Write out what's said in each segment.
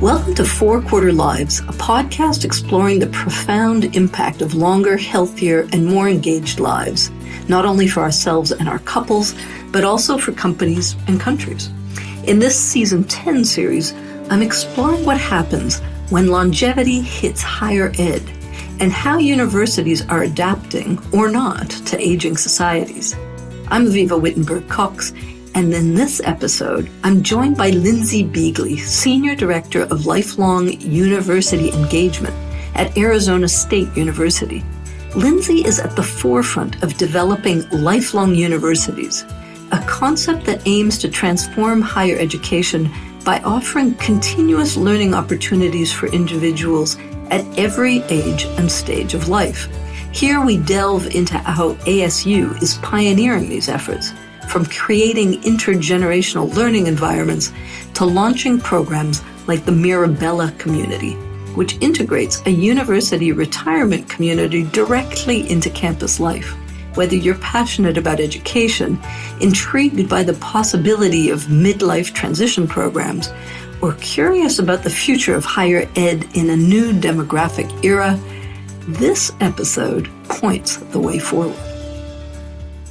Welcome to 4 Quarter Lives, a podcast exploring the profound impact of longer, healthier, and more engaged lives, not only for ourselves and our couples, but also for companies and countries. In this Season 10 series, I'm exploring what happens when longevity hits higher ed and how universities are adapting, or not, to aging societies. I'm Avivah Wittenberg-Cox, and in this episode, I'm joined by Lindsey Beagley, Senior Director of Lifelong University Engagement at Arizona State University. Lindsey is at the forefront of developing lifelong universities, a concept that aims to transform higher education by offering continuous learning opportunities for individuals at every age and stage of life. Here we delve into how ASU is pioneering these efforts, from creating intergenerational learning environments to launching programs like the Mirabella community, which integrates a university retirement community directly into campus life. Whether you're passionate about education, intrigued by the possibility of midlife transition programs, or curious about the future of higher ed in a new demographic era, this episode points the way forward.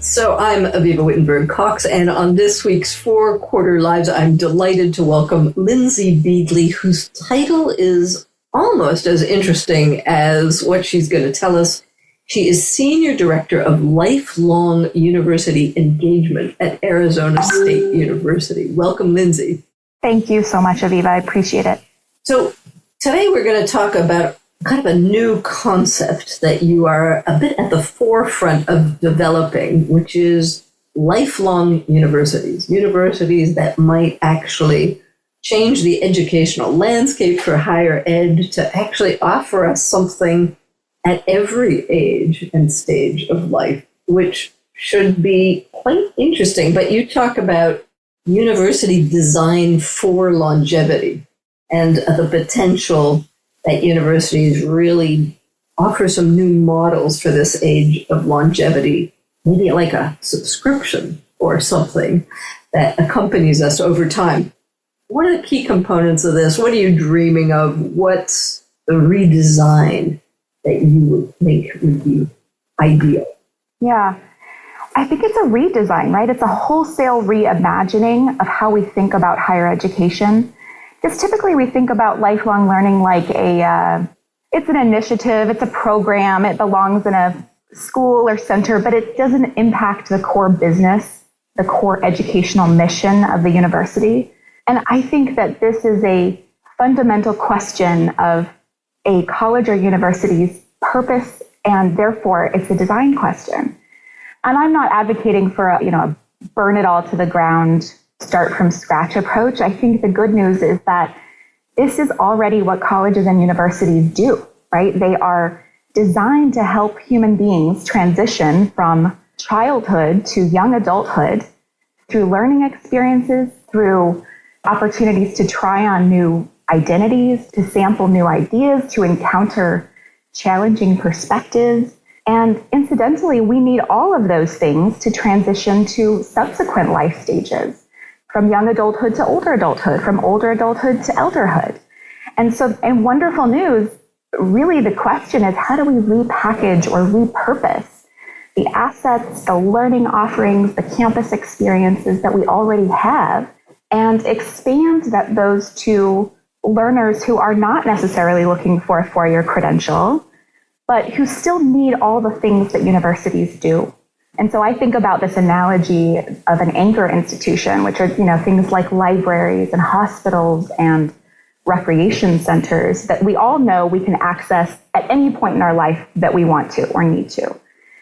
So I'm Avivah Wittenberg-Cox, and on this week's 4 Quarter Lives, I'm delighted to welcome Lindsey Beagley, whose title is almost as interesting as what she's going to tell us. She is Senior Director of Lifelong University Engagement at Arizona State University. Welcome, Lindsey. Thank you so much, Avivah. I appreciate it. So today we're going to talk about kind of a new concept that you are a bit at the forefront of developing, which is lifelong universities, universities that might actually change the educational landscape for higher ed to actually offer us something at every age and stage of life, which should be quite interesting. But you talk about university design for longevity and the potential that universities really offer some new models for this age of longevity, maybe like a subscription or something that accompanies us over time. What are the key components of this? What are you dreaming of? What's the redesign that you would think would be ideal? Yeah, I think it's a redesign, right? It's a wholesale reimagining of how we think about higher education. Because typically we think about lifelong learning like it's an initiative, it's a program, it belongs in a school or center, but it doesn't impact the core business, the core educational mission of the university. And I think that this is a fundamental question of a college or university's purpose, and therefore it's a design question. And I'm not advocating for a burn it all to the ground, start from scratch approach. I think the good news is that this is already what colleges and universities do, right? They are designed to help human beings transition from childhood to young adulthood through learning experiences, through opportunities to try on new identities, to sample new ideas, to encounter challenging perspectives. And incidentally, we need all of those things to transition to subsequent life stages, from young adulthood to older adulthood, from older adulthood to elderhood. And so, in wonderful news, really the question is, how do we repackage or repurpose the assets, the learning offerings, the campus experiences that we already have, and expand those to learners who are not necessarily looking for a 4-year credential, but who still need all the things that universities do. And so I think about this analogy of an anchor institution, which are, things like libraries and hospitals and recreation centers that we all know we can access at any point in our life that we want to or need to.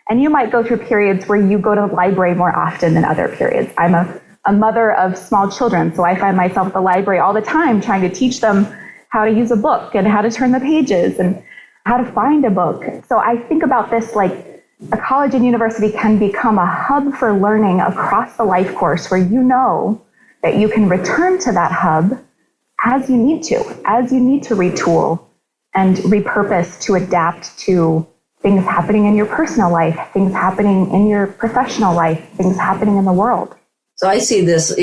And you might go through periods where you go to the library more often than other periods. I'm a mother of small children, so I find myself at the library all the time trying to teach them how to use a book and how to turn the pages and how to find a book. So I think about this like a college and university can become a hub for learning across the life course where you know that you can return to that hub as you need to retool and repurpose to adapt to things happening in your personal life, things happening in your professional life, things happening in the world. So I see this,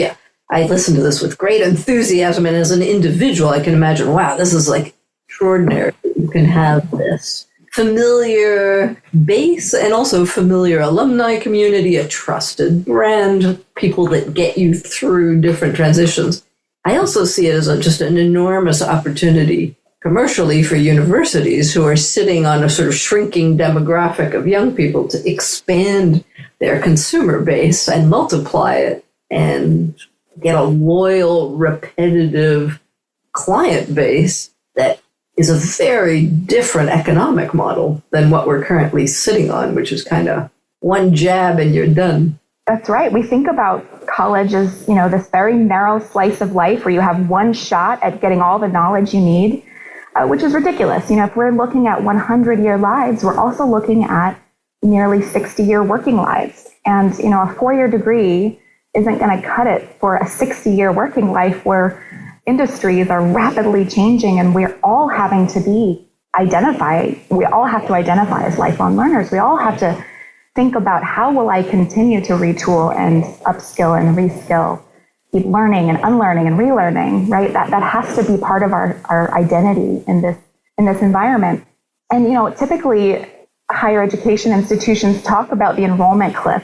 I listened to this with great enthusiasm. And as an individual, I can imagine, wow, this is like extraordinary. You can have this familiar base and also familiar alumni community, a trusted brand, people that get you through different transitions. I also see it as just an enormous opportunity commercially for universities who are sitting on a sort of shrinking demographic of young people to expand their consumer base and multiply it and get a loyal, repetitive client base that is a very different economic model than what we're currently sitting on, which is kind of one jab and you're done. That's right. We think about college as, this very narrow slice of life where you have one shot at getting all the knowledge you need, which is ridiculous. If we're looking at 100-year lives, we're also looking at nearly 60-year working lives. And, a 4-year degree isn't going to cut it for a 60-year working life where industries are rapidly changing and we're all having to we all have to identify as lifelong learners. We all have to think about how will I continue to retool and upskill and reskill, keep learning and unlearning and relearning, right? That has to be part of our identity in this environment. And, typically higher education institutions talk about the enrollment cliff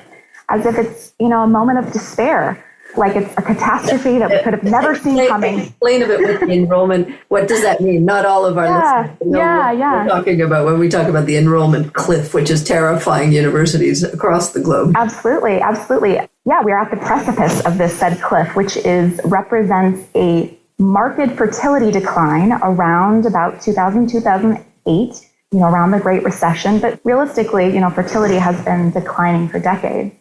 as if it's, a moment of despair, like it's a catastrophe that we could have never seen coming. Explain a bit with the enrollment. What does that mean? Not all of our listeners know what we're talking about when we talk about the enrollment cliff, which is terrifying universities across the globe. Absolutely. Yeah, we're at the precipice of this said cliff, which represents a marked fertility decline around about 2000, 2008, around the Great Recession. But realistically, fertility has been declining for decades.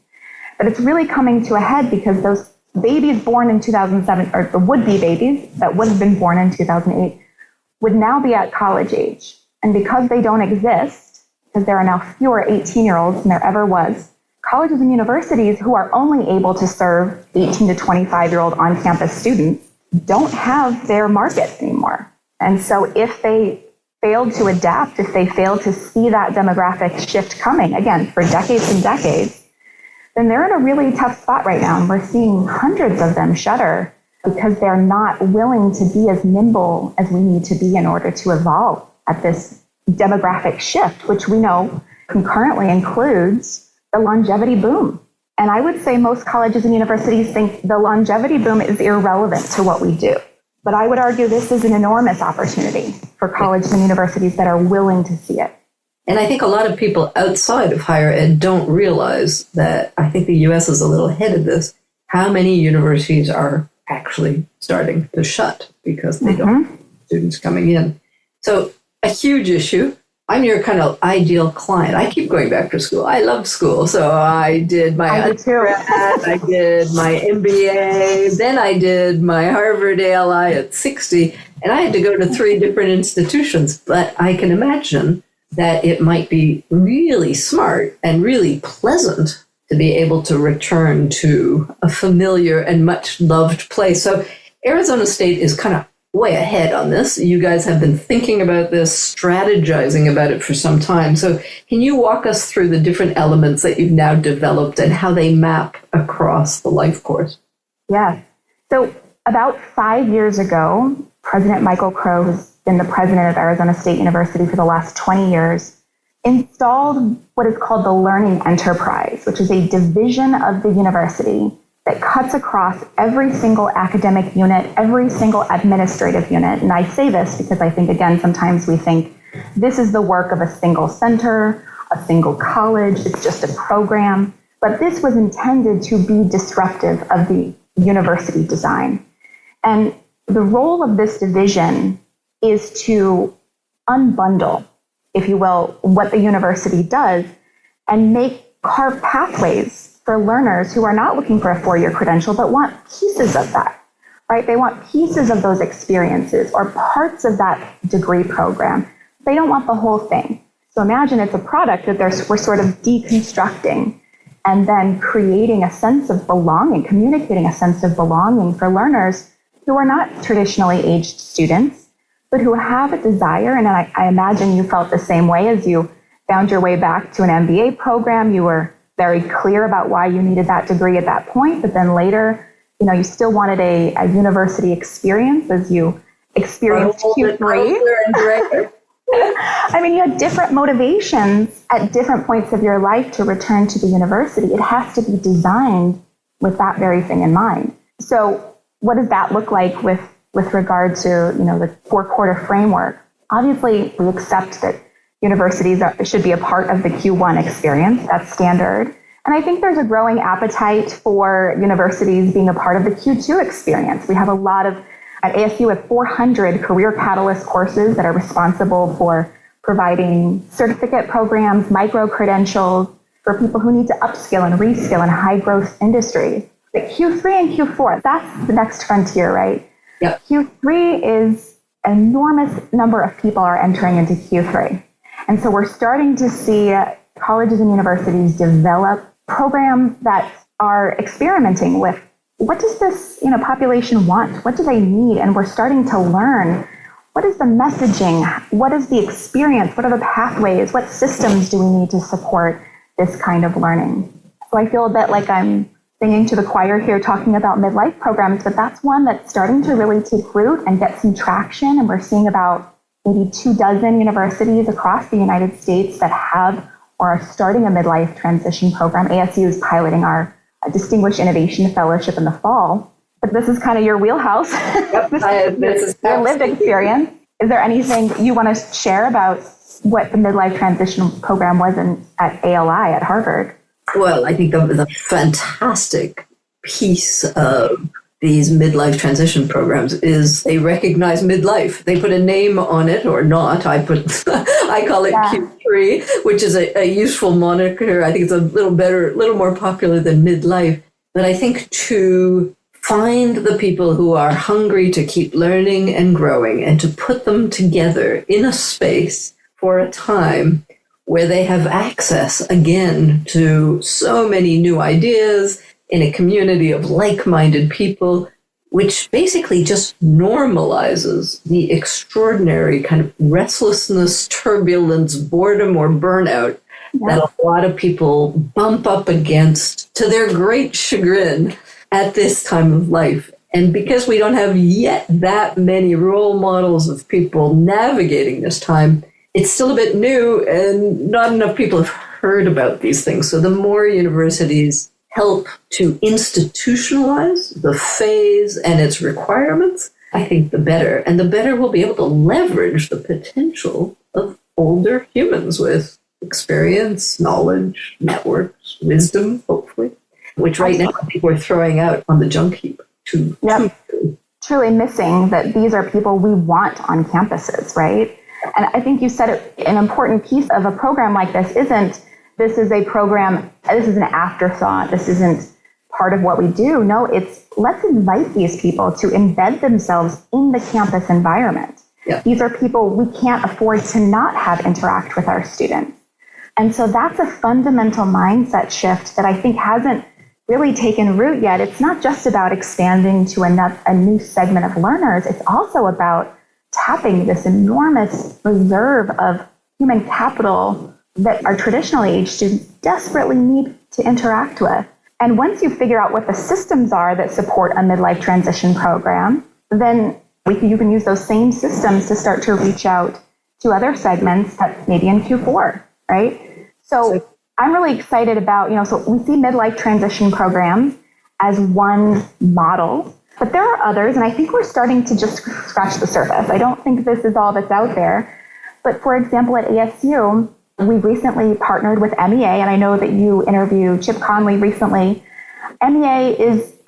But it's really coming to a head because those babies born in 2007, or the would-be babies that would have been born in 2008, would now be at college age. And because they don't exist, because there are now fewer 18-year-olds than there ever was, colleges and universities who are only able to serve 18 to 25-year-old on-campus students don't have their market anymore. And so if they failed to adapt, if they failed to see that demographic shift coming, again, for decades and decades, then they're in a really tough spot right now. And we're seeing hundreds of them shutter because they're not willing to be as nimble as we need to be in order to evolve at this demographic shift, which we know concurrently includes the longevity boom. And I would say most colleges and universities think the longevity boom is irrelevant to what we do. But I would argue this is an enormous opportunity for colleges and universities that are willing to see it. And I think a lot of people outside of higher ed don't realize that I think the U.S. is a little ahead of this, how many universities are actually starting to shut because they don't have students coming in. So a huge issue. I'm your kind of ideal client. I keep going back to school. I love school. So I did my undergrad, I did my MBA, then I did my Harvard ALI at 60, and I had to go to 3 different institutions. But I can imagine that it might be really smart and really pleasant to be able to return to a familiar and much loved place. So Arizona State is kind of way ahead on this. You guys have been thinking about this, strategizing about it for some time. So can you walk us through the different elements that you've now developed and how they map across the life course? Yeah. So about 5 years ago, President Michael Crow, who's been the president of Arizona State University for the last 20 years, installed what is called the Learning Enterprise, which is a division of the university that cuts across every single academic unit, every single administrative unit. And I say this because I think, again, sometimes we think this is the work of a single center, a single college, it's just a program. But this was intended to be disruptive of the university design. And the role of this division is to unbundle, if you will, what the university does and carve pathways for learners who are not looking for a 4-year credential, but want pieces of that, right? They want pieces of those experiences or parts of that degree program. They don't want the whole thing. So imagine it's a product that we're sort of deconstructing and then creating a sense of belonging, communicating a sense of belonging for learners who are not traditionally aged students, but who have a desire, and I imagine you felt the same way as you found your way back to an MBA program. You were very clear about why you needed that degree at that point, but then later, you still wanted a university experience as you experienced Q3. I mean, you had different motivations at different points of your life to return to the university. It has to be designed with that very thing in mind. So what does that look like with regard to, the 4-quarter framework? Obviously, we accept that universities should be a part of the Q1 experience. That's standard. And I think there's a growing appetite for universities being a part of the Q2 experience. We have at ASU, we have 400 career catalyst courses that are responsible for providing certificate programs, micro-credentials for people who need to upskill and reskill in high-growth industries. But Q3 and Q4, that's the next frontier, right? Yep. Q3 is an enormous number of people are entering into Q3. And so we're starting to see colleges and universities develop programs that are experimenting with what does this population want? What do they need? And we're starting to learn what is the messaging? What is the experience? What are the pathways? What systems do we need to support this kind of learning? So I feel a bit like I'm singing to the choir here talking about midlife programs, but that's one that's starting to really take root and get some traction. And we're seeing about maybe 24 universities across the United States that have or are starting a midlife transition program. ASU is piloting our Distinguished Innovation Fellowship in the fall. But this is kind of your wheelhouse. Yep, this is your lived experience. Is there anything you want to share about what the midlife transition program was at ALI at Harvard? Well, I think that was a fantastic piece of these midlife transition programs is they recognize midlife. They put a name on it or not. I call it Q3, which is a useful moniker. I think it's a little more popular than midlife. But I think to find the people who are hungry to keep learning and growing and to put them together in a space for a time where they have access again to so many new ideas in a community of like-minded people, which basically just normalizes the extraordinary kind of restlessness, turbulence, boredom, or burnout that a lot of people bump up against to their great chagrin at this time of life. And because we don't have yet that many role models of people navigating this time, it's still a bit new and not enough people have heard about these things. So the more universities help to institutionalize the phase and its requirements, I think the better. And the better we'll be able to leverage the potential of older humans with experience, knowledge, networks, wisdom, hopefully, which right now I think we're throwing out on the junk heap. Truly missing that these are people we want on campuses, right? And I think you said it, an important piece of a program like this isn't, this is a program, this is an afterthought, this isn't part of what we do. No, it's let's invite these people to embed themselves in the campus environment. Yeah. These are people we can't afford to not have interact with our students. And so that's a fundamental mindset shift that I think hasn't really taken root yet. It's not just about expanding to a new segment of learners. It's also about tapping this enormous reserve of human capital that our traditional age students desperately need to interact with. And once you figure out what the systems are that support a midlife transition program, then you can use those same systems to start to reach out to other segments that maybe in Q4, right? So I'm really excited about, so we see midlife transition programs as one model, but there are others, and I think we're starting to just scratch the surface. I don't think this is all that's out there. But for example, at ASU, we recently partnered with MEA, and I know that you interviewed Chip Conley recently. MEA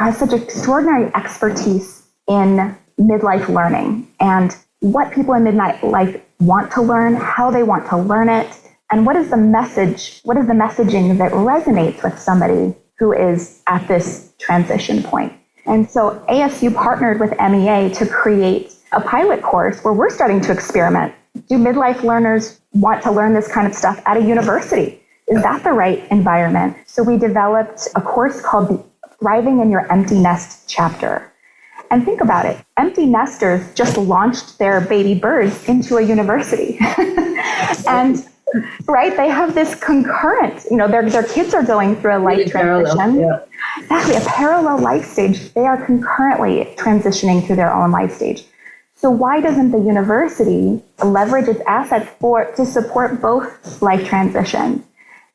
has such extraordinary expertise in midlife learning and what people in midlife want to learn, how they want to learn it, and what is the messaging that resonates with somebody who is at this transition point. And so ASU partnered with MEA to create a pilot course where we're starting to experiment. Do midlife learners want to learn this kind of stuff at a university? Is that the right environment? So we developed a course called the Thriving in Your Empty Nest chapter. And think about it. Empty nesters just launched their baby birds into a university. And right, they have this concurrent, their kids are going through a life transition. Exactly, a parallel life stage. They are concurrently transitioning through their own life stage. So why doesn't the university leverage its assets to support both life transitions?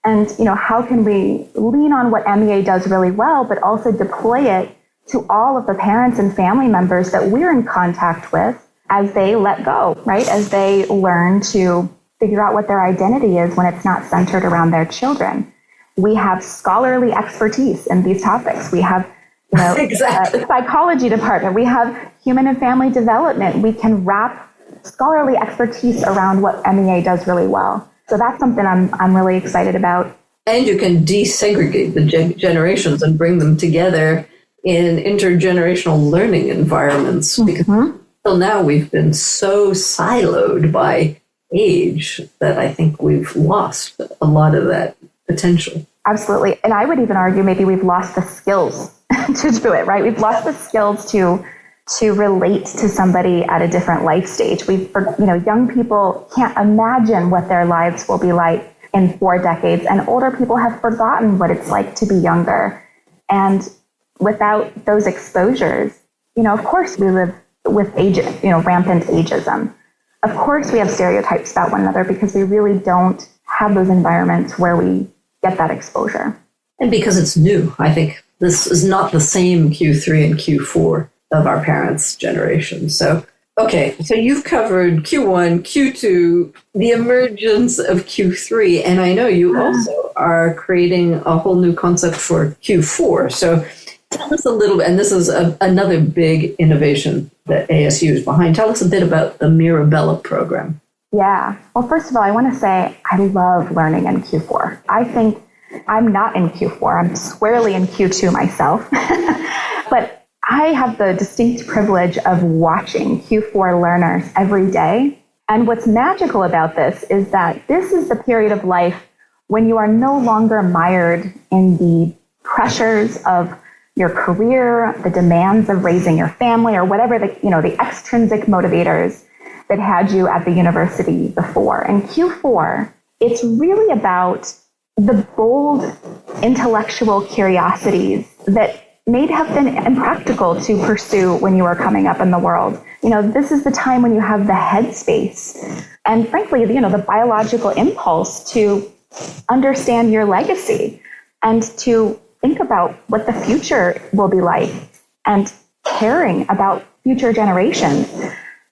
And how can we lean on what MEA does really well, but also deploy it to all of the parents and family members that we're in contact with as they let go, right? As they learn to figure out what their identity is when it's not centered around their children. We have scholarly expertise in these topics. We have, exactly. a psychology department. We have human and family development. We can wrap scholarly expertise around what MEA does really well. So that's something I'm really excited about. And you can desegregate the generations and bring them together in intergenerational learning environments. Because until now we've been so siloed by age that I think we've lost a lot of that potential. Absolutely. And I would even argue maybe we've lost the skills to do it, right? We've lost the skills to relate to somebody at a different life stage. Young people can't imagine what their lives will be like in 4 decades, and older people have forgotten what it's like to be younger. And without those exposures, of course we live with rampant ageism. Of course we have stereotypes about one another because we really don't have those environments where we get that exposure. And because it's new, I think this is not the same Q3 and Q4 of our parents' generation. So you've covered Q1, Q2, the emergence of Q3, and I know you also are creating a whole new concept for Q4. So tell us a little bit, and this is another big innovation that ASU is behind. Tell us a bit about the Mirabella program. Yeah. Well, first of all, I want to say I love learning in Q4. I think I'm not in Q4. I'm squarely in Q2 myself. But I have the distinct privilege of watching Q4 learners every day. And what's magical about this is that this is the period of life when you are no longer mired in the pressures of your career, the demands of raising your family, or whatever the extrinsic motivators that had you at the university before. In Q4, it's really about the bold intellectual curiosities that may have been impractical to pursue when you were coming up in the world. This is the time when you have the headspace and frankly, the biological impulse to understand your legacy and to think about what the future will be like and caring about future generations.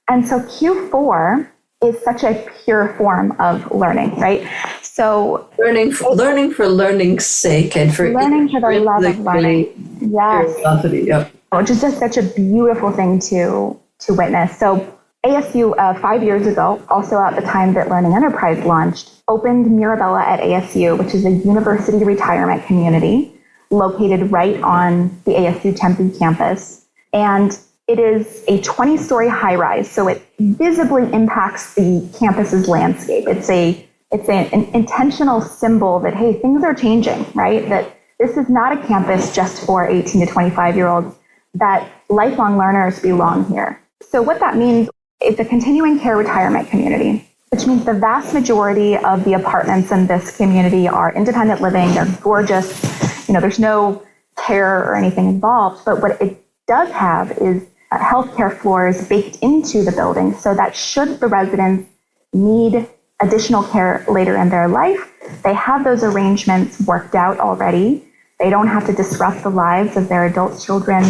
And so Q4 is such a pure form of learning, right? So learning for learning's sake and for learning for the love of learning. Yes. Curiosity, yep. Which is just such a beautiful thing to witness. So ASU 5 years ago, also at the time that Learning Enterprise launched, opened Mirabella at ASU, which is a university retirement community located right on the ASU Tempe campus. And it is a 20-story high-rise, so it visibly impacts the campus's landscape. It's an intentional symbol that, hey, things are changing, right? That this is not a campus just for 18 to 25-year-olds, that lifelong learners belong here. So what that means is a continuing care retirement community, which means the vast majority of the apartments in this community are independent living. They're gorgeous. There's no care or anything involved. But what it does have is healthcare floors baked into the building so that should the residents need additional care later in their life, they have those arrangements worked out already. They don't have to disrupt the lives of their adult children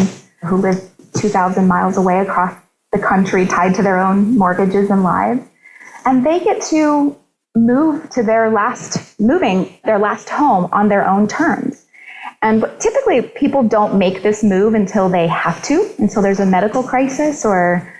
who live 2,000 miles away across the country, tied to their own mortgages and lives. And they get to move to their last home on their own terms. And typically people don't make this move until they have to, until there's a medical crisis or,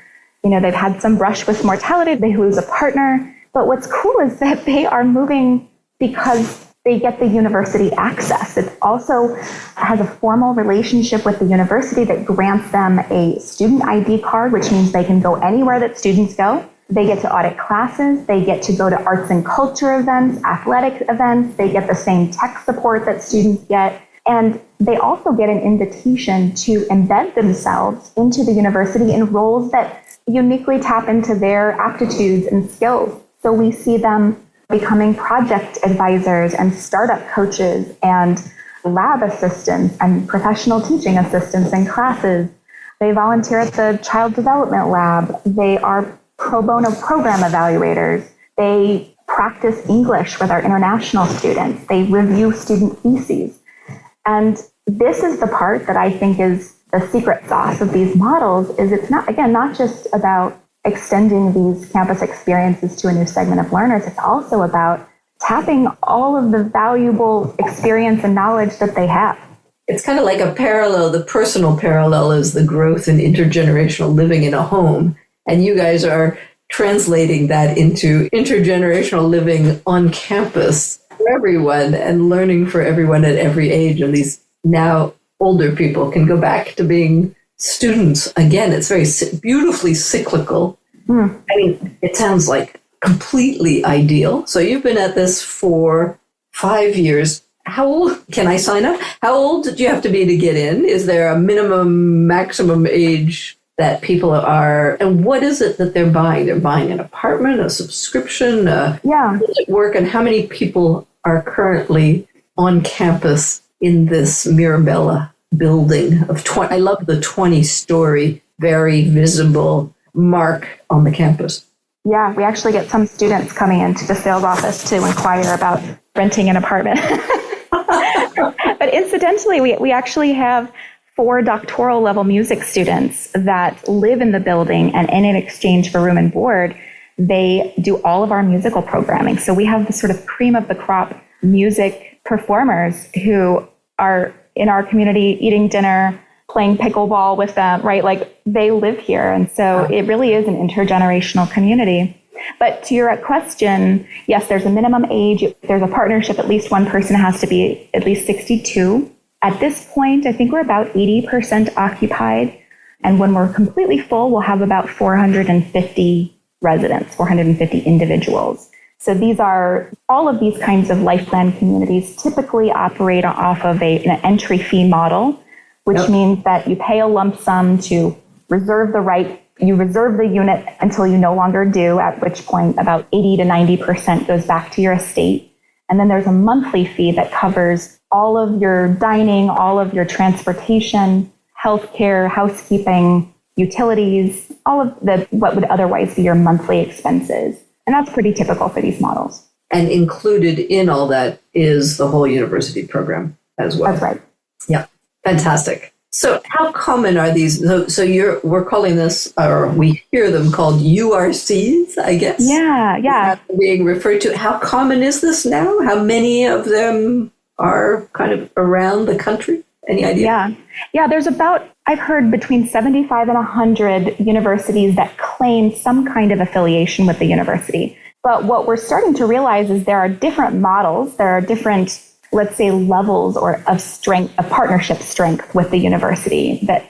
they've had some brush with mortality, they lose a partner. But what's cool is that they are moving because they get the university access. It also has a formal relationship with the university that grants them a student ID card, which means they can go anywhere that students go. They get to audit classes. They get to go to arts and culture events, athletic events. They get the same tech support that students get. And they also get an invitation to embed themselves into the university in roles that uniquely tap into their aptitudes and skills. So we see them becoming project advisors and startup coaches and lab assistants and professional teaching assistants in classes. They volunteer at the Child Development Lab. They are pro bono program evaluators. They practice English with our international students. They review student theses. And this is the part that I think is the secret sauce of these models, is it's not just about extending these campus experiences to a new segment of learners. It's also about tapping all of the valuable experience and knowledge that they have. It's kind of like a parallel. The personal parallel is the growth in intergenerational living in a home. And you guys are translating that into intergenerational living on campus for everyone and learning for everyone at every age. And these now older people can go back to being students again. It's very beautifully cyclical. I mean, it sounds like completely ideal. So you've been at this for 5 years. How old can I sign up? How old do you have to be to get in? Is there a minimum, maximum age that people are, and what is it that they're buying? They're buying an apartment, a subscription, how does it work, and how many people are currently on campus in this Mirabella building of 20? I love the 20-story, very visible mark on the campus. Yeah, we actually get some students coming into the sales office to inquire about renting an apartment. But incidentally, we actually have 4 doctoral level music students that live in the building, and in exchange for room and board, they do all of our musical programming. So we have the sort of cream of the crop music performers who are in our community eating dinner, playing pickleball with them, right? Like, they live here. And so it really is an intergenerational community. But to your question, yes, there's a minimum age. There's a partnership. At least one person has to be at least 62. At this point, I think we're about 80% occupied. And when we're completely full, we'll have about 450 residents, 450 individuals. So these are, all of these kinds of life plan communities typically operate off of an entry fee model, which means that you pay a lump sum to reserve the right. You reserve the unit until you no longer do, at which point about 80 to 90% goes back to your estate. And then there's a monthly fee that covers all of your dining, all of your transportation, healthcare, housekeeping, utilities, all of what would otherwise be your monthly expenses. And that's pretty typical for these models. And included in all that is the whole university program as well. That's right. Yeah, fantastic. So how common are these? So we're calling this, or we hear them called URCs, I guess. Yeah. Being referred to. How common is this now? How many of them are kind of around the country? Any idea? Yeah. There's about, I've heard, between 75 and 100 universities that claim some kind of affiliation with the university. But what we're starting to realize is there are different models. There are different, let's say, levels of strength, of partnership strength with the university that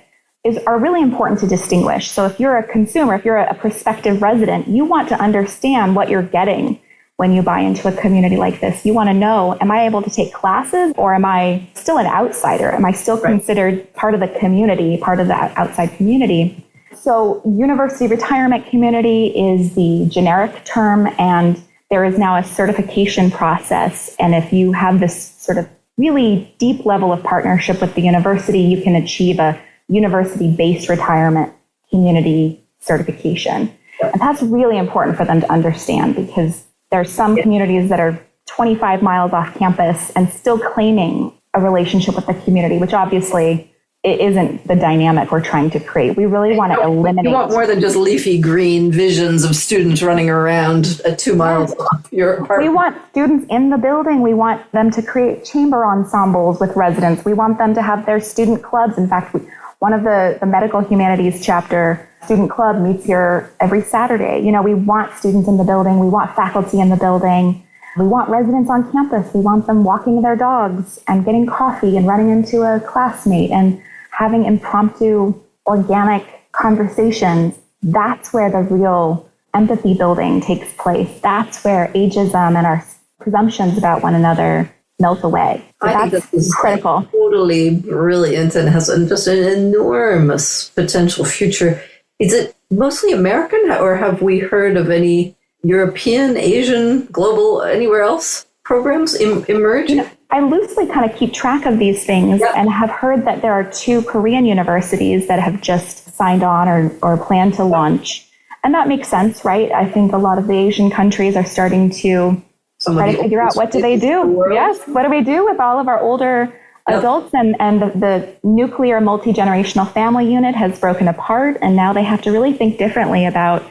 are really important to distinguish. So if you're a consumer, if you're a prospective resident, you want to understand what you're getting when you buy into a community like this. You want to know, am I able to take classes, or am I still an outsider? Am I still considered part of the community, part of the outside community? So university retirement community is the generic term, and there is now a certification process. And if you have this sort of really deep level of partnership with the university, you can achieve a university-based retirement community certification. And that's really important for them to understand, because there are some communities that are 25 miles off campus and still claiming a relationship with the community, which obviously it isn't the dynamic we're trying to create. We really want to eliminate. You want more than just leafy green visions of students running around at 2 miles off your apartment. We want students in the building. We want them to create chamber ensembles with residents. We want them to have their student clubs. In fact, one of the medical humanities chapter student club meets here every Saturday. You know, we want students in the building. We want faculty in the building. We want residents on campus. We want them walking their dogs and getting coffee and running into a classmate and having impromptu, organic conversations. That's where the real empathy building takes place. That's where ageism and our presumptions about one another melt away. So I think this is critical. Totally brilliant and has just an enormous potential future. Is it mostly American, or have we heard of any European, Asian, global, anywhere else programs emerging? I loosely kind of keep track of these things and have heard that there are 2 Korean universities that have just signed on or plan to launch. And that makes sense, right? I think a lot of the Asian countries are starting to try to figure out what do they do. Yes, what do we do with all of our older adults? And the nuclear multi-generational family unit has broken apart, and now they have to really think differently about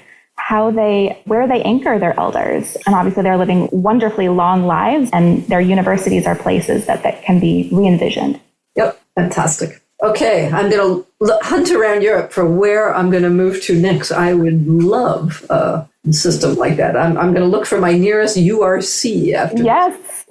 where they anchor their elders. And obviously they're living wonderfully long lives, and their universities are places that can be re-envisioned. Yep, fantastic. Okay, I'm going to hunt around Europe for where I'm going to move to next. I would love a system like that. I'm going to look for my nearest URC after. Yes,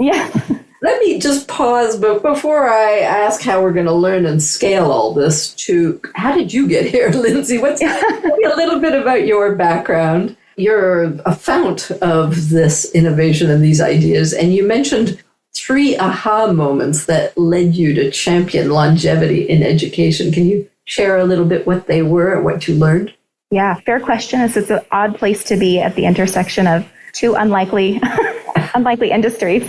Let me just pause, but before I ask how we're going to learn and scale all this to, how did you get here, Lindsey? Tell me a little bit about your background. You're a fount of this innovation and these ideas, and you mentioned 3 aha moments that led you to champion longevity in education. Can you share a little bit what they were and what you learned? Yeah, fair question. This is an odd place to be at the intersection of 2 unlikely industries,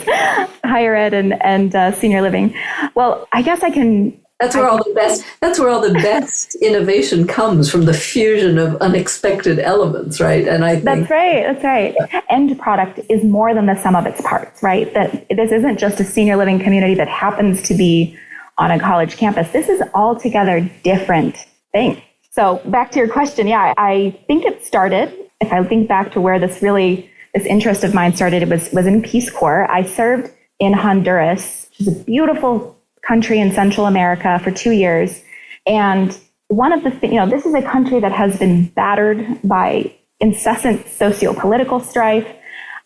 higher ed and senior living. Well, I guess I can. That's where all the best innovation comes, from the fusion of unexpected elements, right? And I think that's right. End product is more than the sum of its parts, right? That this isn't just a senior living community that happens to be on a college campus. This is altogether different thing. So back to your question, I think it started. If I think back to where this interest of mine started, it was in Peace Corps. I served in Honduras, which is a beautiful country in Central America, for 2 years. And one of the things, this is a country that has been battered by incessant socio-political strife,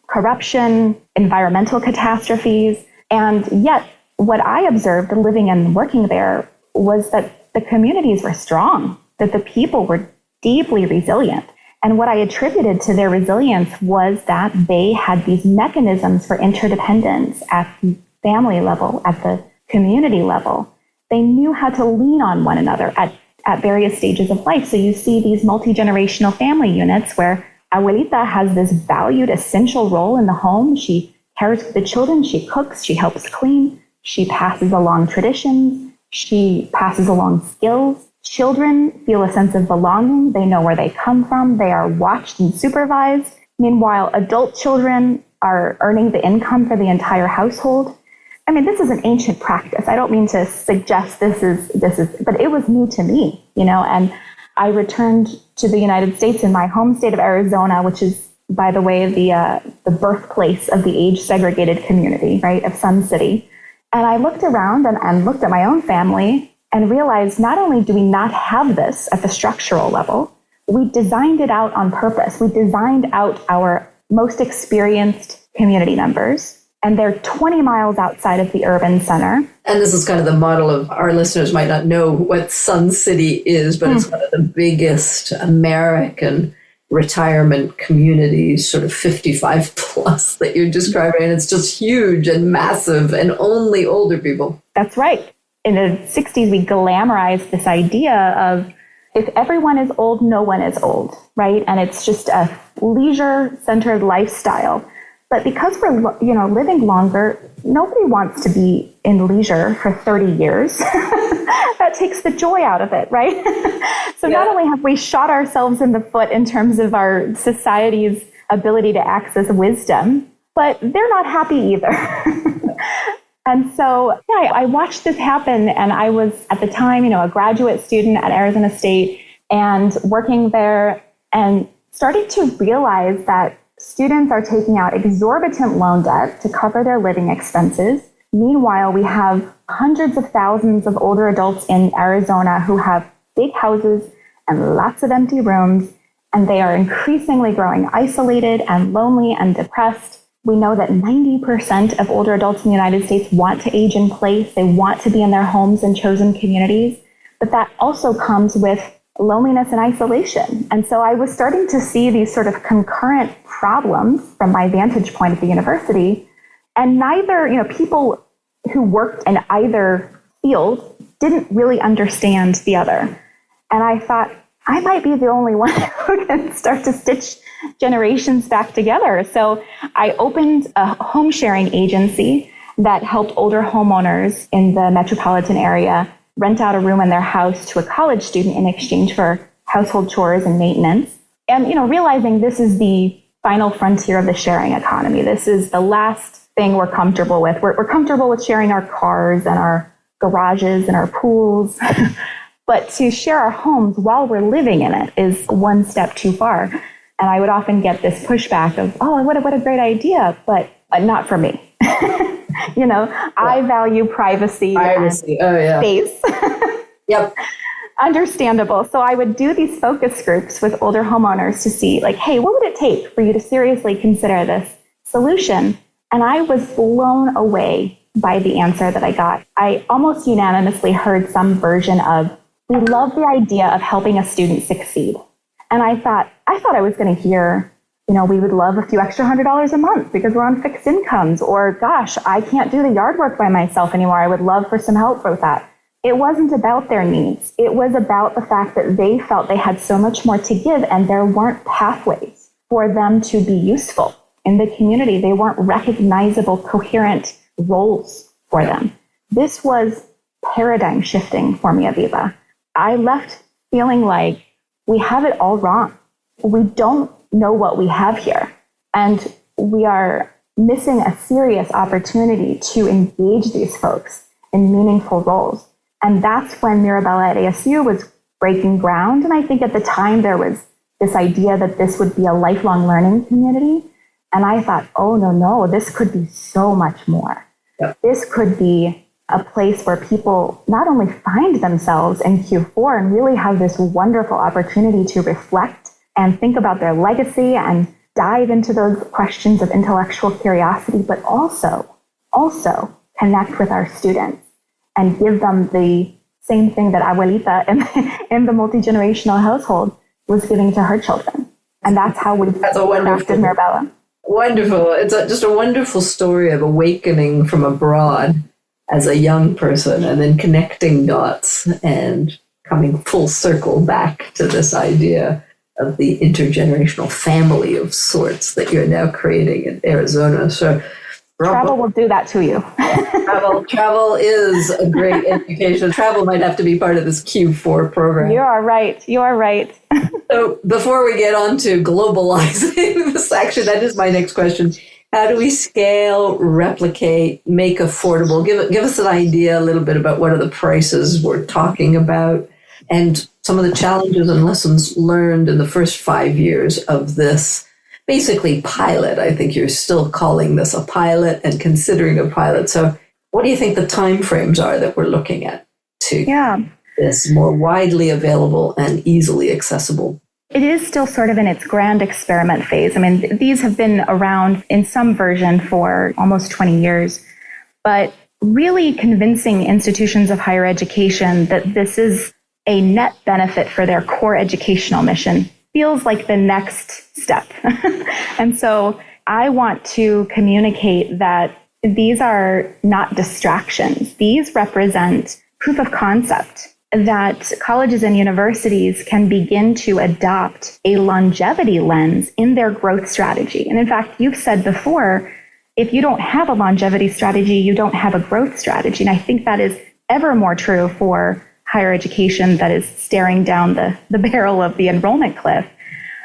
corruption, environmental catastrophes. And yet what I observed living and working there was that the communities were strong, that the people were deeply resilient. And what I attributed to their resilience was that they had these mechanisms for interdependence at the family level, at the community level. They knew how to lean on one another at various stages of life. So you see these multi-generational family units where abuelita has this valued essential role in the home. She cares for the children, she cooks, she helps clean, she passes along traditions, she passes along skills. Children feel a sense of belonging. They know where they come from. They are watched and supervised. Meanwhile, adult children are earning the income for the entire household. I mean, this is an ancient practice. I don't mean to suggest this is, but it was new to me, and I returned to the United States in my home state of Arizona, which is, by the way, the birthplace of the age-segregated community, right, of Sun City. And I looked around and looked at my own family and realized not only do we not have this at the structural level, we designed it out on purpose. We designed out our most experienced community members, and they're 20 miles outside of the urban center. And this is kind of the model of, our listeners might not know what Sun City is, but it's one of the biggest American retirement communities, sort of 55 plus that you're describing. And it's just huge and massive and only older people. That's right. In the 60s, we glamorized this idea of if everyone is old, no one is old, right? And it's just a leisure-centered lifestyle. But because we're, living longer, nobody wants to be in leisure for 30 years. That takes the joy out of it, right? So not only have we shot ourselves in the foot in terms of our society's ability to access wisdom, but they're not happy either. And so, I watched this happen, and I was, at the time, a graduate student at Arizona State and working there, and starting to realize that students are taking out exorbitant loan debt to cover their living expenses. Meanwhile, we have hundreds of thousands of older adults in Arizona who have big houses and lots of empty rooms, and they are increasingly growing isolated and lonely and depressed. We know that 90% of older adults in the United States want to age in place. They want to be in their homes and chosen communities. But that also comes with loneliness and isolation. And so I was starting to see these sort of concurrent problems from my vantage point at the university. And neither, people who worked in either field didn't really understand the other. And I thought, I might be the only one who can start to stitch generations back together. So I opened a home sharing agency that helped older homeowners in the metropolitan area rent out a room in their house to a college student in exchange for household chores and maintenance. And, realizing this is the final frontier of the sharing economy. This is the last thing we're comfortable with. We're comfortable with sharing our cars and our garages and our pools. But to share our homes while we're living in it is one step too far. And I would often get this pushback of, oh, what a great idea, but not for me. I value privacy. And space. Yep. Understandable. So I would do these focus groups with older homeowners to see, like, hey, what would it take for you to seriously consider this solution? And I was blown away by the answer that I got. I almost unanimously heard some version of, we love the idea of helping a student succeed. And I thought I was going to hear, we would love a few extra $100 a month because we're on fixed incomes, or gosh, I can't do the yard work by myself anymore. I would love for some help with that. It wasn't about their needs. It was about the fact that they felt they had so much more to give, and there weren't pathways for them to be useful in the community. They weren't recognizable, coherent roles for them. This was paradigm shifting for me, Avivah. I left feeling like we have it all wrong. We don't know what we have here. And we are missing a serious opportunity to engage these folks in meaningful roles. And that's when Mirabella at ASU was breaking ground. And I think at the time there was this idea that this would be a lifelong learning community. And I thought, oh, no, this could be so much more. Yep. This could be a place where people not only find themselves in Q4 and really have this wonderful opportunity to reflect and think about their legacy and dive into those questions of intellectual curiosity, but also connect with our students and give them the same thing that Abuelita in the multi-generational household was giving to her children. And that's how we crafted Mirabella. Wonderful. It's just a wonderful story of awakening from abroad as a young person and then connecting dots and coming full circle back to this idea of the intergenerational family of sorts that you're now creating in Arizona. So travel will do that to you. Travel is a great education. Travel might have to be part of this Q4 program. You are right. So before we get on to globalizing this, actually, that is my next question. How do we scale, replicate, make affordable? Give us an idea a little bit about what are the prices we're talking about and some of the challenges and lessons learned in the first 5 years of this basically pilot. I think you're still calling this a pilot and considering a pilot. So what do you think the timeframes are that we're looking at to this more widely available and easily accessible? It is still sort of in its grand experiment phase. I mean, these have been around in some version for almost 20 years, but really convincing institutions of higher education that this is a net benefit for their core educational mission feels like the next step. And so I want to communicate that these are not distractions. These represent proof of concept that colleges and universities can begin to adopt a longevity lens in their growth strategy. And in fact, you've said before, if you don't have a longevity strategy, you don't have a growth strategy. And I think that is ever more true for higher education that is staring down the barrel of the enrollment cliff.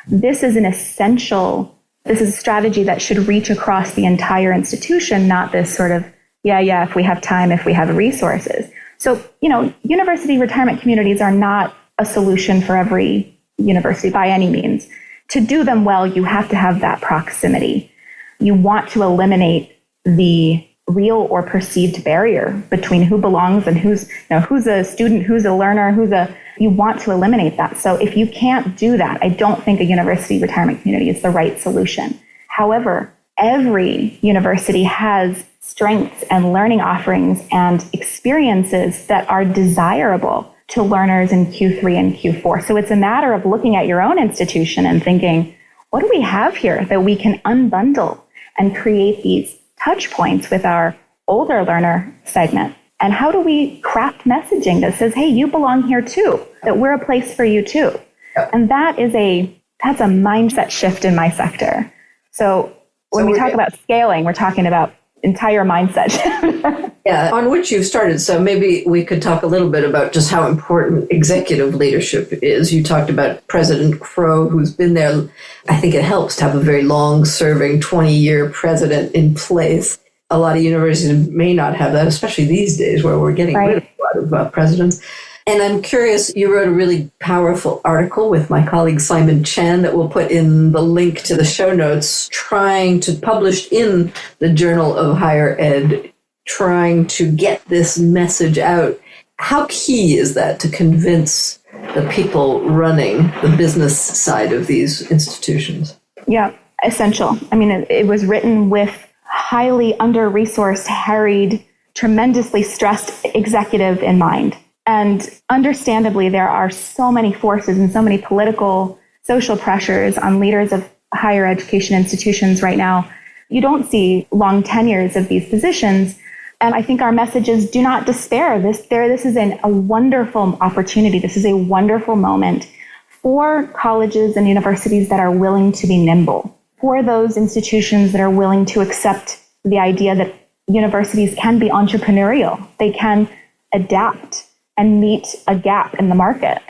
This is this is a strategy that should reach across the entire institution, not this sort of, if we have time, if we have resources. So, university retirement communities are not a solution for every university by any means. To do them well, you have to have that proximity. You want to eliminate the real or perceived barrier between who belongs and who's a student, who's a learner, you want to eliminate that. So if you can't do that, I don't think a university retirement community is the right solution. However, every university has strengths and learning offerings and experiences that are desirable to learners in Q3 and Q4. So it's a matter of looking at your own institution and thinking, what do we have here that we can unbundle and create these touch points with our older learner segment? And how do we craft messaging that says, hey, you belong here too, that we're a place for you too? And that's a mindset shift in my sector. So when we talk about scaling, we're talking about entire mindset. Yeah, on which you've started. So maybe we could talk a little bit about just how important executive leadership is. You talked about President Crow, who's been there. I think it helps to have a very long-serving 20-year president in place. A lot of universities may not have that, especially these days where we're getting rid of a lot of presidents. And I'm curious, you wrote a really powerful article with my colleague Simon Chan that we'll put in the link to the show notes, published in the Journal of Higher Ed, trying to get this message out. How key is that to convince the people running the business side of these institutions? Yeah, essential. I mean, it was written with highly under-resourced, harried, tremendously stressed executive in mind. And understandably, there are so many forces and so many political, social pressures on leaders of higher education institutions right now. You don't see long tenures of these positions. And I think our message is do not despair. This is a wonderful opportunity. This is a wonderful moment for colleges and universities that are willing to be nimble, for those institutions that are willing to accept the idea that universities can be entrepreneurial. They can adapt and meet a gap in the market.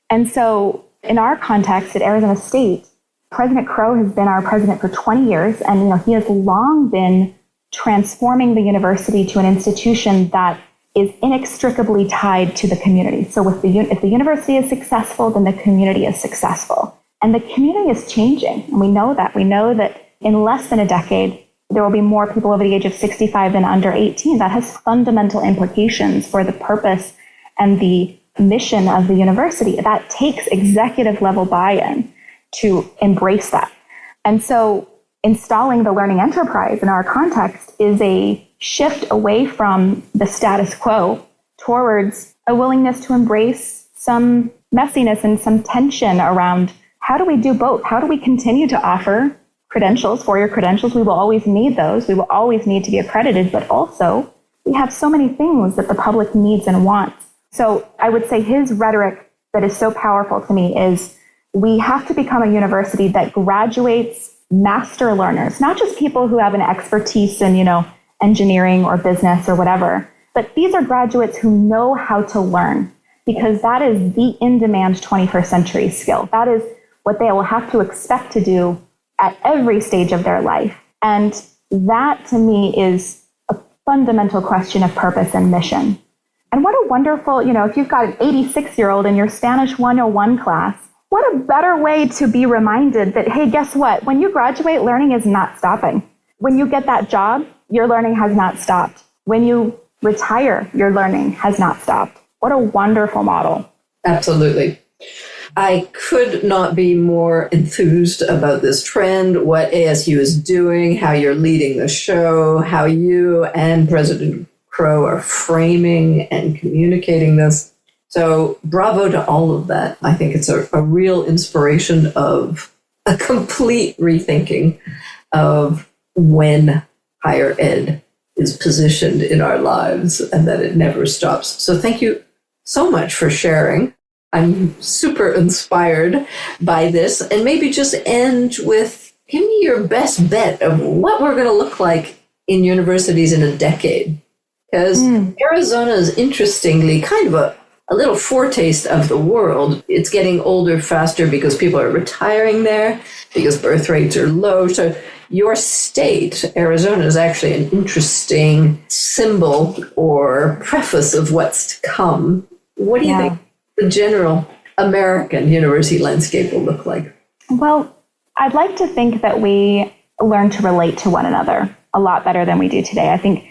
And so in our context at Arizona State, President Crow has been our president for 20 years, and he has long been transforming the university to an institution that is inextricably tied to the community. So if the university is successful, then the community is successful. And the community is changing, and we know that. We know that in less than a decade, there will be more people over the age of 65 than under 18. That has fundamental implications for the purpose and the mission of the university. That takes executive level buy-in to embrace that. And so installing the learning enterprise in our context is a shift away from the status quo towards a willingness to embrace some messiness and some tension around how do we do both? How do we continue to offer credentials, four-year credentials? We will always need those. We will always need to be accredited, but also we have so many things that the public needs and wants. So I would say his rhetoric that is so powerful to me is we have to become a university that graduates master learners, not just people who have an expertise in, engineering or business or whatever, but these are graduates who know how to learn, because that is the in-demand 21st century skill. That is what they will have to expect to do at every stage of their life. And that to me is a fundamental question of purpose and mission. And what a wonderful, if you've got an 86-year-old in your Spanish 101 class, what a better way to be reminded that, hey, guess what? When you graduate, learning is not stopping. When you get that job, your learning has not stopped. When you retire, your learning has not stopped. What a wonderful model. Absolutely. I could not be more enthused about this trend, what ASU is doing, how you're leading the show, how you and President Crow are framing and communicating this. So bravo to all of that. I think it's a real inspiration of a complete rethinking of when higher ed is positioned in our lives and that it never stops. So thank you so much for sharing. I'm super inspired by this. And maybe just end with, give me your best bet of what we're going to look like in universities in a decade. Because Arizona is interestingly kind of a little foretaste of the world. It's getting older faster because people are retiring there, because birth rates are low. So your state, Arizona, is actually an interesting symbol or preface of what's to come. What do you think the general American university landscape will look like? Well, I'd like to think that we learn to relate to one another a lot better than we do today. I think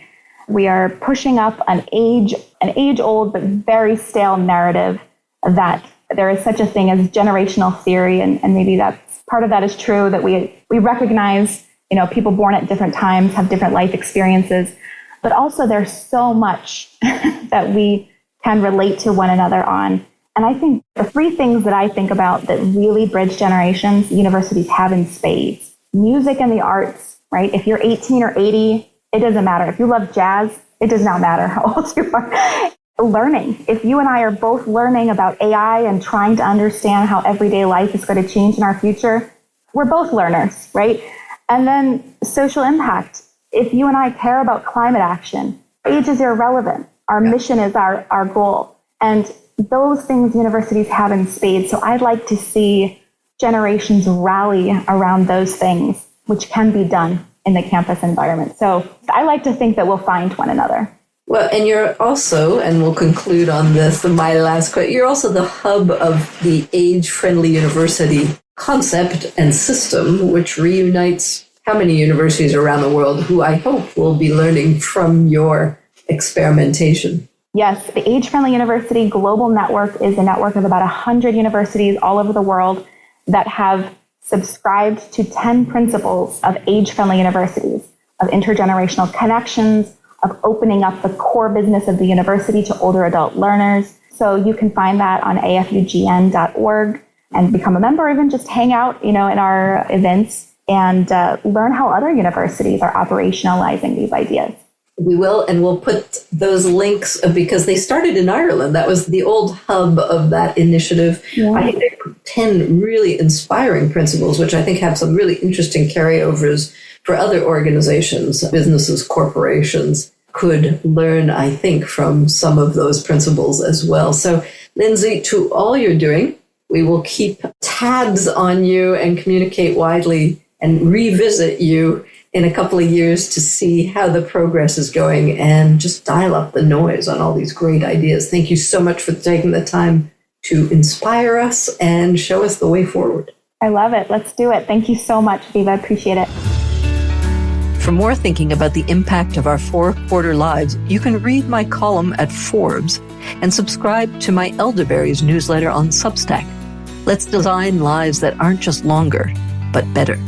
we are pushing up an age-old but very stale narrative that there is such a thing as generational theory, and maybe that's part of that is true, that we recognize, people born at different times have different life experiences, but also there's so much that we can relate to one another on. And I think the three things that I think about that really bridge generations, universities have in spades: music and the arts, right? If you're 18 or 80, it doesn't matter. If you love jazz, it does not matter how old you are. Learning. If you and I are both learning about AI and trying to understand how everyday life is going to change in our future, we're both learners, right? And then social impact. if you and I care about climate action, age is irrelevant. Our mission is our goal. And those things universities have in spades. So I'd like to see generations rally around those things, which can be done in the campus environment. So I like to think that we'll find one another. Well, and you're also, and we'll conclude on this, my last question, you're also the hub of the age-friendly university concept and system, which reunites how many universities around the world who I hope will be learning from your experimentation. Yes, the Age-Friendly University Global Network is a network of about 100 universities all over the world that have subscribed to 10 principles of age-friendly universities, of intergenerational connections, of opening up the core business of the university to older adult learners. So you can find that on afugn.org and become a member, or even just hang out, in our events and learn how other universities are operationalizing these ideas. We will, and we'll put those links because they started in Ireland. That was the old hub of that initiative. Yeah. I think there are 10 really inspiring principles, which I think have some really interesting carryovers for other organizations, businesses, corporations could learn, I think, from some of those principles as well. So, Lindsey, to all you're doing, we will keep tabs on you and communicate widely and revisit you in a couple of years to see how the progress is going and just dial up the noise on all these great ideas. Thank you so much for taking the time to inspire us and show us the way forward. I love it. Let's do it. Thank you so much, Viva. I appreciate it. For more thinking about the impact of our 4-quarter lives, you can read my column at Forbes and subscribe to my Elderberries newsletter on Substack. Let's design lives that aren't just longer, but better.